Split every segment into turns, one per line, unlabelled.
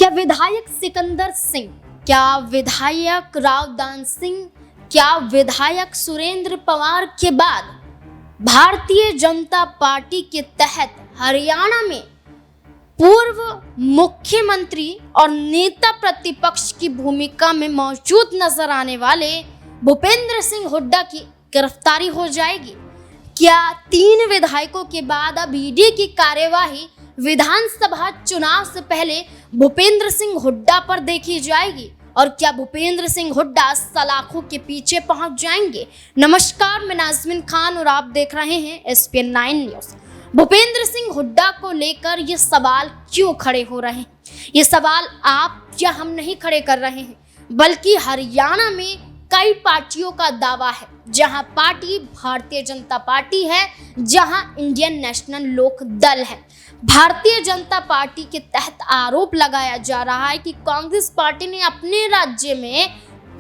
क्या विधायक सिकंदर सिंह, क्या विधायक रावदान सिंह, क्या विधायक सुरेंद्र पवार के बाद भारतीय जनता पार्टी के तहत हरियाणा में पूर्व मुख्यमंत्री और नेता प्रतिपक्ष की भूमिका में मौजूद नजर आने वाले भूपेंद्र सिंह हुड्डा की गिरफ्तारी हो जाएगी? क्या 3 विधायकों के बाद अब ईडी की कार्यवाही विधानसभा चुनाव से पहले भूपेंद्र सिंह हुड्डा पर देखी जाएगी? और क्या भूपेंद्र सिंह हुड्डा सलाखों के पीछे पहुंच जाएंगे? नमस्कार, मैं नाज़मीन खान और आप देख रहे हैं SPN 9 न्यूज़। भूपेंद्र सिंह हुड्डा को लेकर ये सवाल क्यों खड़े हो रहे हैं? ये सवाल आप या हम नहीं खड़े कर रहे हैं, बल्कि हरियाणा में कई पार्टियों का दावा है। जहां पार्टी भारतीय जनता पार्टी है, जहां इंडियन नेशनल लोक दल है। भारतीय जनता पार्टी के तहत आरोप लगाया जा रहा है कि कांग्रेस पार्टी ने अपने राज्य में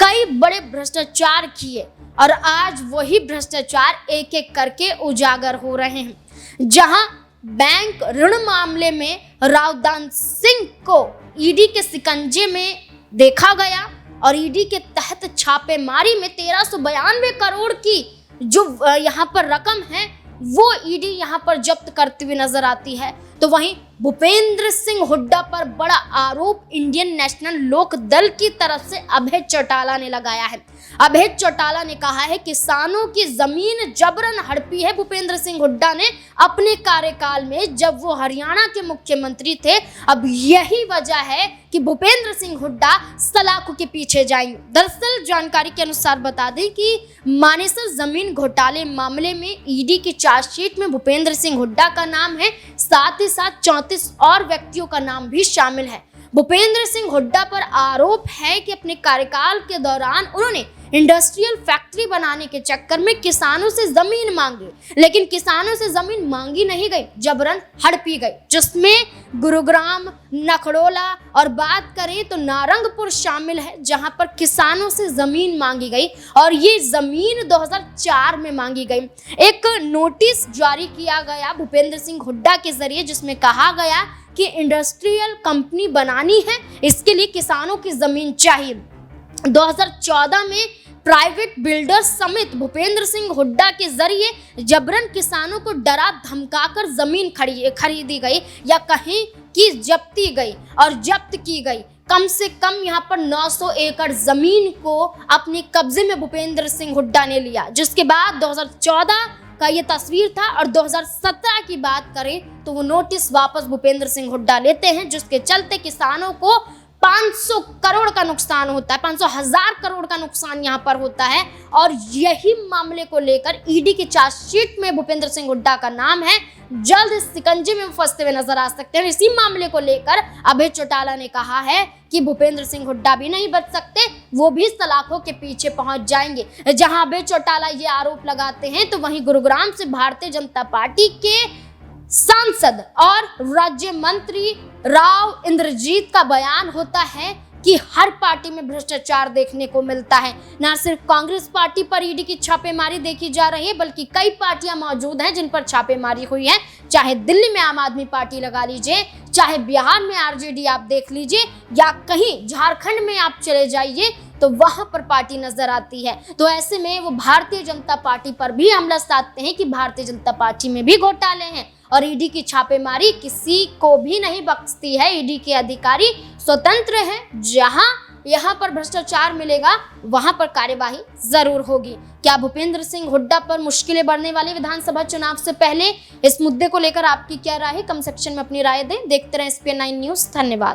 कई बड़े भ्रष्टाचार किए और आज वही भ्रष्टाचार एक एक करके उजागर हो रहे हैं। जहां बैंक ऋण मामले में रावदान सिंह को ईडी के शिकंजे में देखा गया और ईडी के तहत छापेमारी में 1392 करोड़ की जो यहाँ पर रकम है वो ईडी यहाँ पर जब्त करती हुई नजर आती है। तो वहीं भूपेंद्र सिंह हुड्डा पर बड़ा आरोप इंडियन नेशनल लोक दल की तरफ से अभय चौटाला ने लगाया है। अभय चौटाला ने कहा है किसानों की जमीन जबरन हड़पी है भूपेंद्र सिंह हुड्डा ने अपने कार्यकाल में, जब वो हरियाणा के मुख्यमंत्री थे। अब यही वजह है कि भूपेंद्र सिंह हुड्डा सलाखों के पीछे जाएंगे। दरअसल जानकारी के अनुसार बता दें कि मानेसर जमीन घोटाले मामले में ईडी की चार्जशीट में भूपेंद्र सिंह हुड्डा का नाम है, साथ ही साथ 34 और व्यक्तियों का नाम भी शामिल है। भूपेंद्र सिंह हुड्डा पर आरोप है कि अपने कार्यकाल के दौरान उन्होंने इंडस्ट्रियल फैक्ट्री बनाने के चक्कर में किसानों से जमीन मांगी, लेकिन किसानों से जमीन मांगी नहीं गई, जबरन हड़पी गई, जिसमें गुरुग्राम, नखड़ोला और बात करें तो नारंगपुर शामिल है, जहां पर किसानों से जमीन मांगी गई और ये जमीन 2004 में मांगी गई। एक नोटिस जारी किया गया भूपेंद्र सिंह हुड्डा के जरिए, जिसमें कहा गया कि इंडस्ट्रियल कंपनी बनानी है, इसके लिए किसानों की जमीन चाहिए। 2014 में प्राइवेट बिल्डर्स समेत भूपेंद्र सिंह हुड्डा के जरिए जबरन किसानों को डरा धमकाकर जमीन खरीदी गई या कहीं की जब्ती गई और जब्त की गई। कम से कम यहाँ पर 900 एकड़ जमीन को अपने कब्जे में भूपेंद्र सिंह हुड्डा ने लिया, जिसके बाद 2014 का ये तस्वीर था और 2017 की बात करें तो वो नोटिस वापस भूपेंद्र सिंह हुड्डा लेते हैं, जिसके चलते किसानों को 500 करोड़ का नुकसान होता है, 500,000 करोड़ का नुकसान यहाँ पर होता है। और यही मामले को लेकर ईडी की चार्जशीट में भूपेंद्र सिंह हुड्डा का नाम है, जल्द इस शिकंजे में फंसते हुए नजर आ सकते हैं। इसी मामले को लेकर अभय चौटाला ने कहा है कि भूपेंद्र सिंह हुड्डा भी नहीं बच सकते, वो भी सलाखों के पीछे पहुंच जाएंगे। जहां अभय चौटाला ये आरोप लगाते हैं तो वहीं गुरुग्राम से भारतीय जनता पार्टी के सांसद और राज्य मंत्री राव इंद्रजीत का बयान होता है कि हर पार्टी में भ्रष्टाचार देखने को मिलता है। न सिर्फ कांग्रेस पार्टी पर ईडी की छापेमारी देखी जा रही है, बल्कि कई पार्टियां मौजूद हैं जिन पर छापेमारी हुई है। चाहे दिल्ली में आम आदमी पार्टी लगा लीजिए, चाहे बिहार में आरजेडी आप देख लीजिए, या कहीं झारखंड में आप चले जाइए तो वहां पर पार्टी नजर आती है। तो ऐसे में वो भारतीय जनता पार्टी पर भी हमला साधते हैं कि भारतीय जनता पार्टी में भी घोटाले हैं और ईडी की छापेमारी किसी को भी नहीं बख्शती है। ईडी के अधिकारी स्वतंत्र हैं, जहां यहाँ पर भ्रष्टाचार मिलेगा वहां पर कार्यवाही जरूर होगी। क्या भूपेंद्र सिंह हुड्डा पर मुश्किलें बढ़ने वाली विधानसभा चुनाव से पहले? इस मुद्दे को लेकर आपकी क्या राय है? कमेंट सेक्शन में अपनी राय दें। देखते रहें SPN 9 न्यूज़। धन्यवाद।